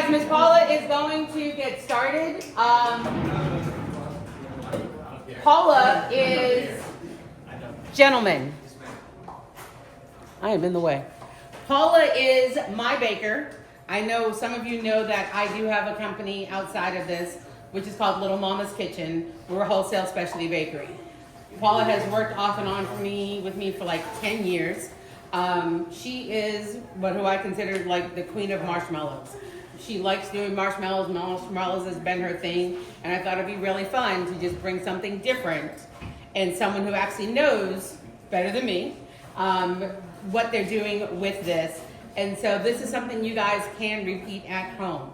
guys, Miss Paula is going to get started. Paula is, gentlemen, I am in the way. Paula is my baker. I know some of you know that I do have a company outside of this, which is called Little Mama's Kitchen. We're a wholesale specialty bakery. Paula has worked off and on with me for like 10 years. She is who I consider like the queen of marshmallows. She likes doing marshmallows. Marshmallows has been her thing. And I thought it'd be really fun to just bring something different and someone who actually knows better than me what they're doing with this. And so this is something you guys can repeat at home.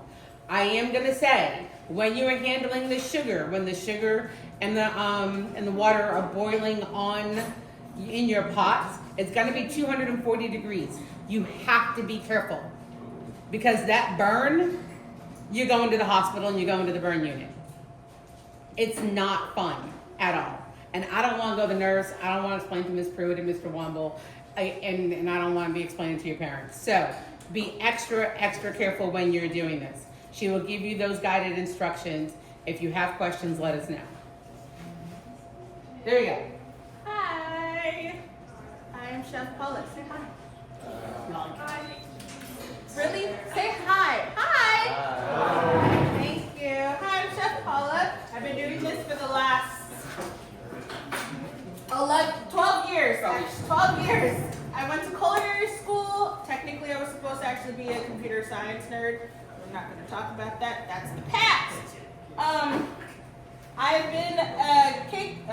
I am gonna say, when you are handling the sugar, when the sugar and the water are boiling in your pots, it's gonna be 240 degrees. You have to be careful because that burn, you're going to the hospital and you're going to the burn unit. It's not fun at all. And I don't want to go to the nurse. I don't want to explain to Ms. Pruitt and Mr. Womble, and I don't want to be explaining to your parents. So be extra careful when you're doing this. She will give you those guided instructions. If you have questions, let us know. There you go. Hi. I'm Chef Paula. Say hi. Hi. Really? Say hi. Hi. Hi. Thank you. Hi, I'm Chef Paula. I've been doing this for the last 12 years. 12 years. I went to culinary school. Technically, I was supposed to actually be a computer science nerd. We're not going to talk about that. That's the past. I've been a cake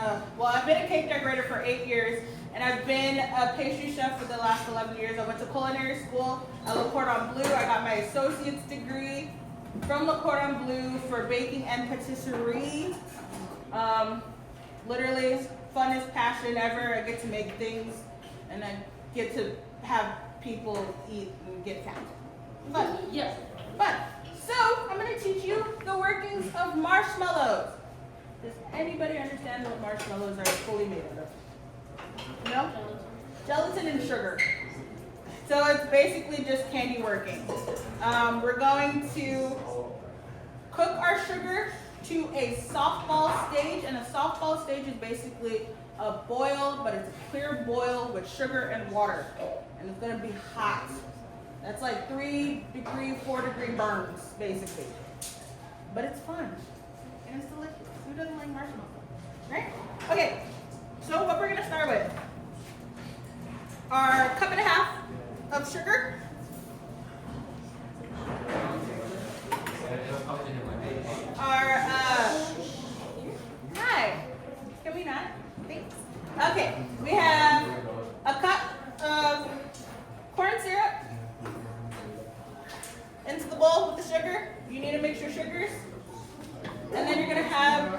decorator for 8 years, and I've been a pastry chef for the last 11 years. I went to culinary school at Le Cordon Bleu. I got my associate's degree from Le Cordon Bleu for baking and patisserie. Literally, funnest passion ever. I get to make things, and I get to have people eat and get fat. Fun. Yes. Fun. So, I'm going to teach you the workings of marshmallows. Does anybody understand what marshmallows are fully made out of? No? Gelatin and sugar. So it's basically just candy working. We're going to cook our sugar to a softball stage, and a softball stage is basically a boil, but it's a clear boil with sugar and water, and it's going to be hot. That's like 3 degree, 4 degree burns, basically. But it's fun, and it's delicious. Who doesn't like marshmallows? Right? Okay, so what we're going to start with, our 1.5 cups of sugar. Hi, can we not? Thanks. Okay, we have a cup of corn syrup into the bowl with the sugar. You need to mix your sugars. And then you're going to have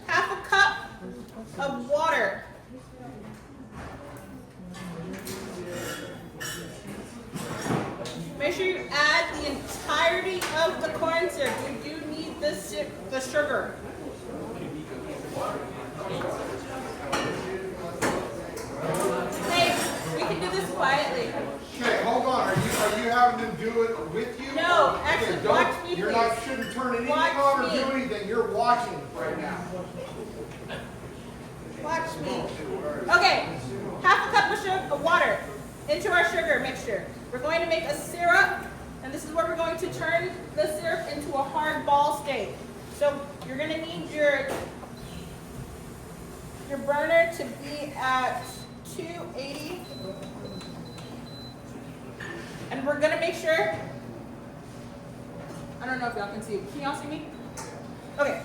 1/2 cup of water. Make sure you add the entirety of the corn syrup. You do need the sugar. Hey, we can do this quietly. Okay, hold on. Are you having to do it with you? No, actually, Okay, watch me, You're please. not shouldn't turn anything Watch on or me. do anything. You're watching right now. Watch me. Okay, 1/2 cup of water into our sugar mixture. We're going to make a syrup, and this is where we're going to turn the syrup into a hard ball state. So you're going to need your burner to be at 280. And we're going to make sure, I don't know if y'all can see. Can y'all see me? Okay.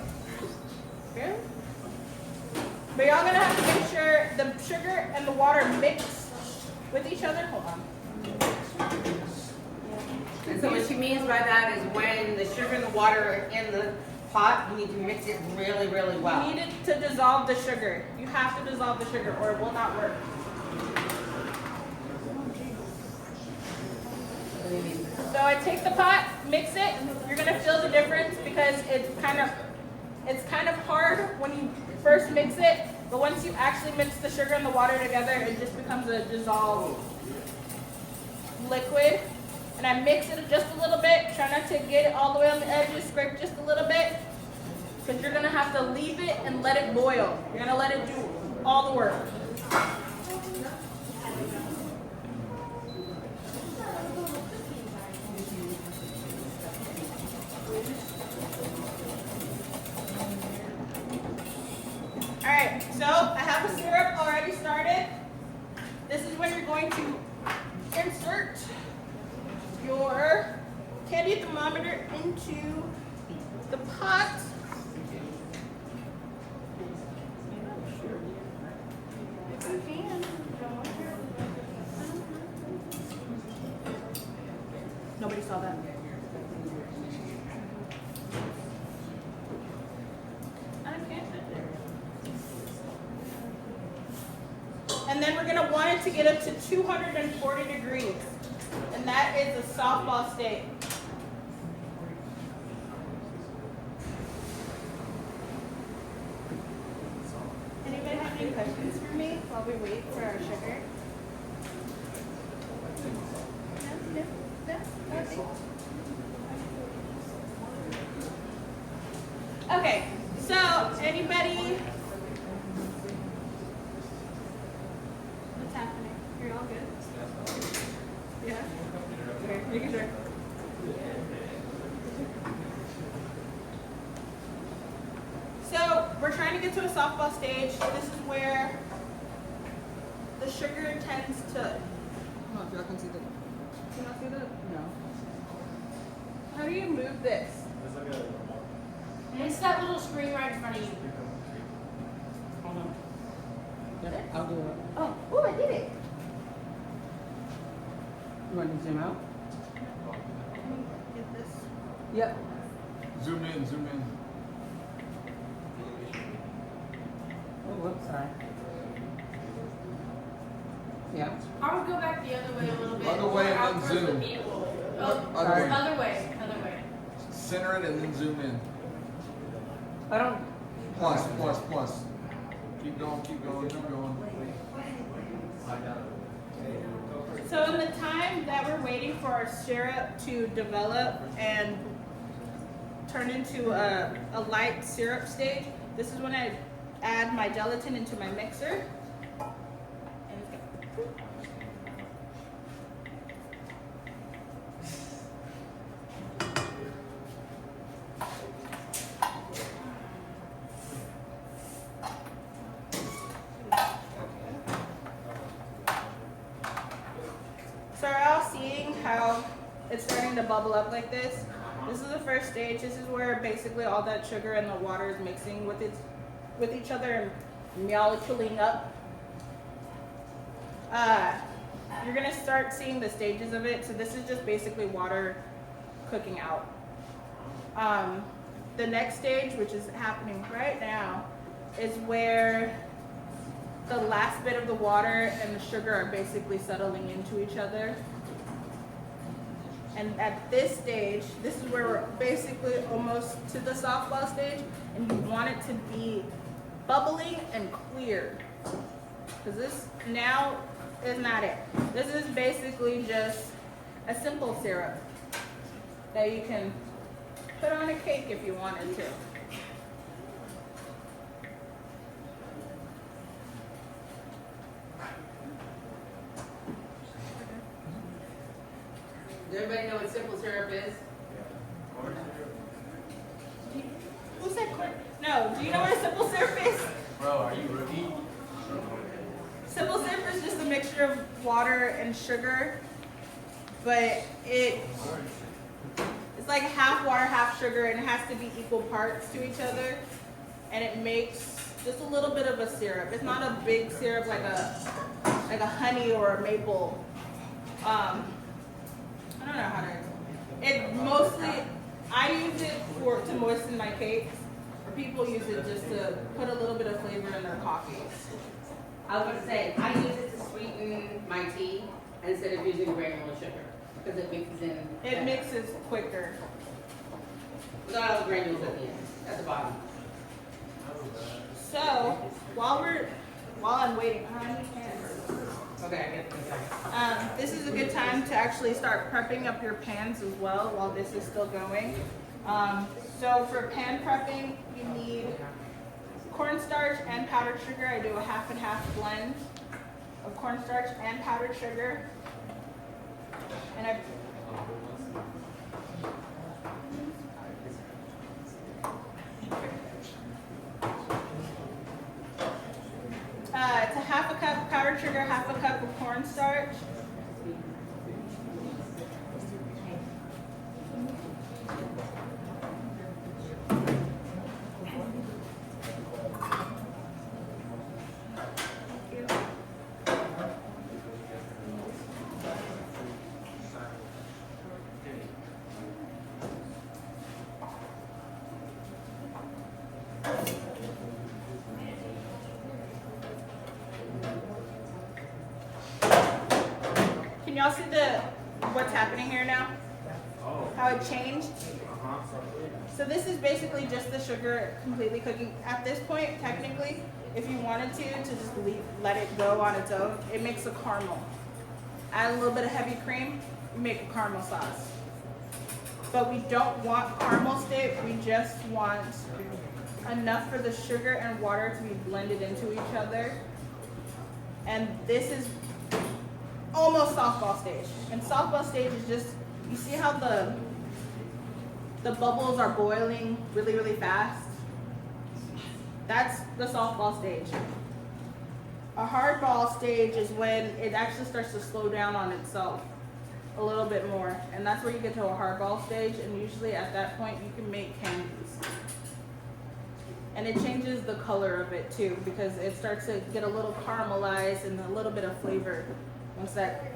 Good. But y'all going to have to make sure the sugar and the water mix with each other. Hold on. And so what she means by that is when the sugar and the water are in the pot, you need to mix it really, really well. You need it to dissolve the sugar. You have to dissolve the sugar or it will not work. So I take the pot, mix it. You're gonna feel the difference because it's kind of hard when you first mix it, but once you actually mix the sugar and the water together, it just becomes a dissolved liquid. and I mix it just a little bit. Try not to get it all the way on the edges, scrape just a little bit, because you're gonna have to leave it and let it boil. You're gonna let it do all the work. All right, so I have the syrup already started. This is when you're going to insert your candy thermometer into the pot. If you can. Nobody saw that. And then we're going to want it to get up to 240 degrees. And that is a softball state. Anybody have any questions for me while we wait for our sugar? No, nothing. Okay, so anybody? What's happening? You're all good? Yeah? Okay, making sure. So we're trying to get to a softball stage. This is where the sugar tends to. I don't know if y'all can see that. Can y'all see that? No. How do you move this? It's that little screen right in front of you. Hold on. Yep, I'll do it. Oh, I did it. You want to zoom out? Get this. Yep. Zoom in, zoom in. Oh, whoops, sorry. Yeah. I would go back the other way a little bit. Other way and Out then towards the zoom. vehicle. Other Sorry. way. Other way, other way. Center it and then zoom in. I don't. Plus, plus, plus. Keep going, keep going, keep going. So in the time that we're waiting for our syrup to develop and turn into a light syrup stage, this is when I add my gelatin into my mixer. And it's good. So are y'all seeing how it's starting to bubble up like this? This is the first stage. This is where basically all that sugar and the water is mixing with each other and moleculing up. You're gonna start seeing the stages of it. So this is just basically water cooking out. The next stage, which is happening right now, is where the last bit of the water and the sugar are basically settling into each other. And at this stage, this is where we're basically almost to the softball stage, and you want it to be bubbling and clear. Because this now is not it. This is basically just a simple syrup that you can put on a cake if you wanted to. Does everybody know what simple syrup is? Who said corn? No, do you know what a simple syrup is? Bro, are you rookie? Simple syrup is just a mixture of water and sugar, but it's like half water, half sugar, and it has to be equal parts to each other, and it makes just a little bit of a syrup. It's not a big syrup like a honey or a maple. I don't know how to explain it. It mostly, I use it to moisten my cakes, or people use it just to put a little bit of flavor in their coffee. I was going to say, I use it to sweeten my tea instead of using granular sugar because it mixes in. It mixes quicker. Without all the granules at the end, at the bottom. So while I'm waiting, I need hands. Okay, I get it. This is a good time to actually start prepping up your pans as well while this is still going. So for pan prepping, you need cornstarch and powdered sugar. I do a half and half blend of cornstarch and powdered sugar. And it's a half a cup powdered sugar, half a cup of cornstarch. Can y'all see what's happening here now? How it changed? So this is basically just the sugar completely cooking. At this point, technically, if you wanted to just let it go on its own, it makes a caramel. Add a little bit of heavy cream, you make a caramel sauce. But we don't want caramel state, we just want enough for the sugar and water to be blended into each other. And this is almost softball stage. And softball stage is just, you see how the bubbles are boiling really, really fast? That's the softball stage. A hardball stage is when it actually starts to slow down on itself a little bit more. And that's where you get to a hardball stage, and usually at that point you can make candies. And it changes the color of it too, because it starts to get a little caramelized and a little bit of flavor once that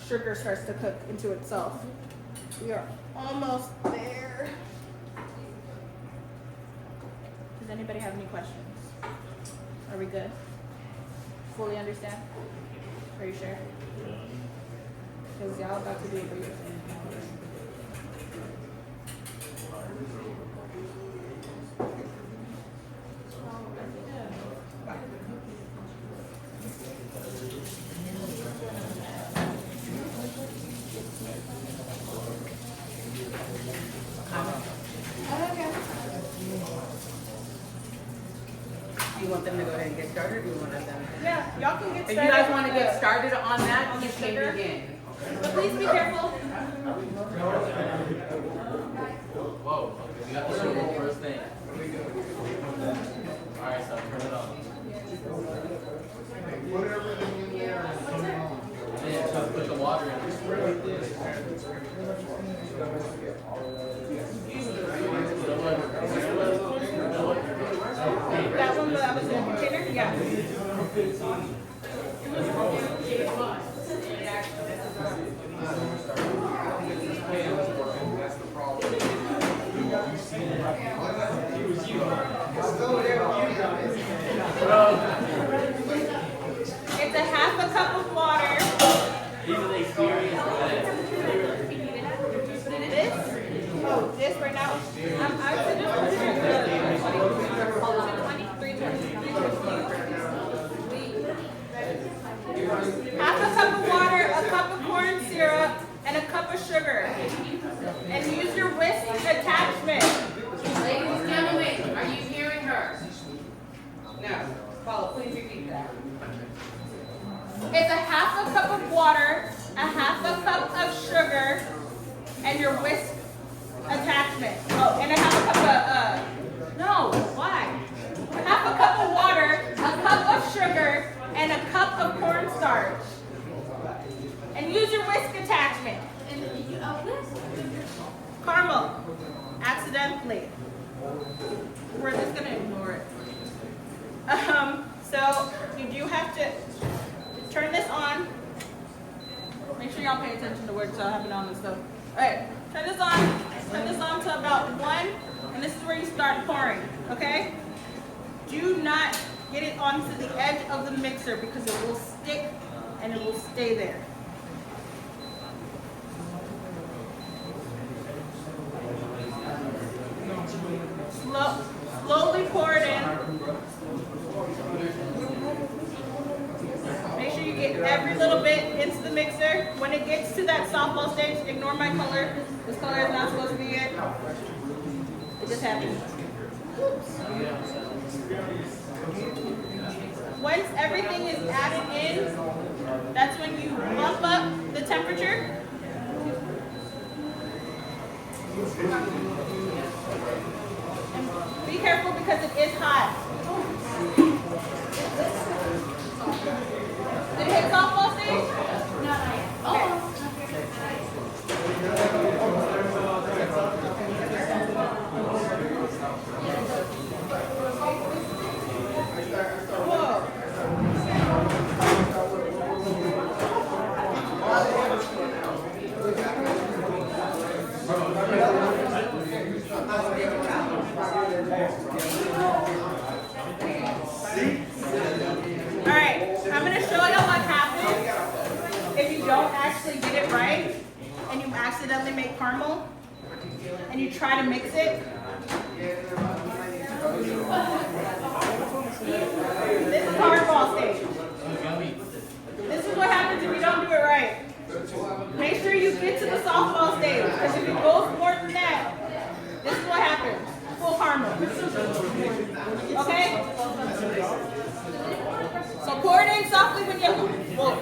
sugar starts to cook into itself. We are almost there. Does anybody have any questions? Are we good? Fully understand? Are you sure? Because y'all about to do it. Do you want them to go ahead and get started, or do you want them? Yeah, y'all can get If started. you guys want to get started on that, on the you can sugar. begin. But please be careful. Whoa, we got the sugar first thing. Alright, so turn it on. Put everything in there and turn it on. And then just put the water in. That one that was in the container? Yeah. It's a half a cup of water. This? Oh, this right now? I said just put it in half a cup of water, a cup of corn syrup, and a cup of sugar. And use your whisk attachment. Ladies and gentlemen, are you hearing her? No, Paula, please repeat that. It's a half a cup of water, a half a cup of sugar, and your whisk attachment. Oh, and a half a cup of, no, why? Half a cup of water, a cup of sugar, and a cup of cornstarch. And use your whisk attachment. Caramel. Accidentally. We're just gonna ignore it. So you do have to turn this on. Make sure y'all pay attention to where it's happening on the stove. Alright, turn this on. Turn this on to about 1, and this is where you start pouring, okay? Do not get it onto the edge of the mixer because it will stick and it will stay there. Slowly pour it in. Make sure you get every little bit into the mixer. When it gets to that softball stage, ignore my color. This color is not supposed to be it. It just happened. Once everything is added in, that's when you bump up the temperature. And be careful because it is hot. Did it hit softball stage? No, not yet. Okay. Whoa. Alright, I'm going to show you what happens if you don't actually get it right and you accidentally make caramel and you try to mix it. This is hardball stage. This is what happens if you don't do it right. Make sure you get to the softball stage because if it goes more than that, this is what happens. Full caramel. Okay? So pour it in softly when you... Whoa.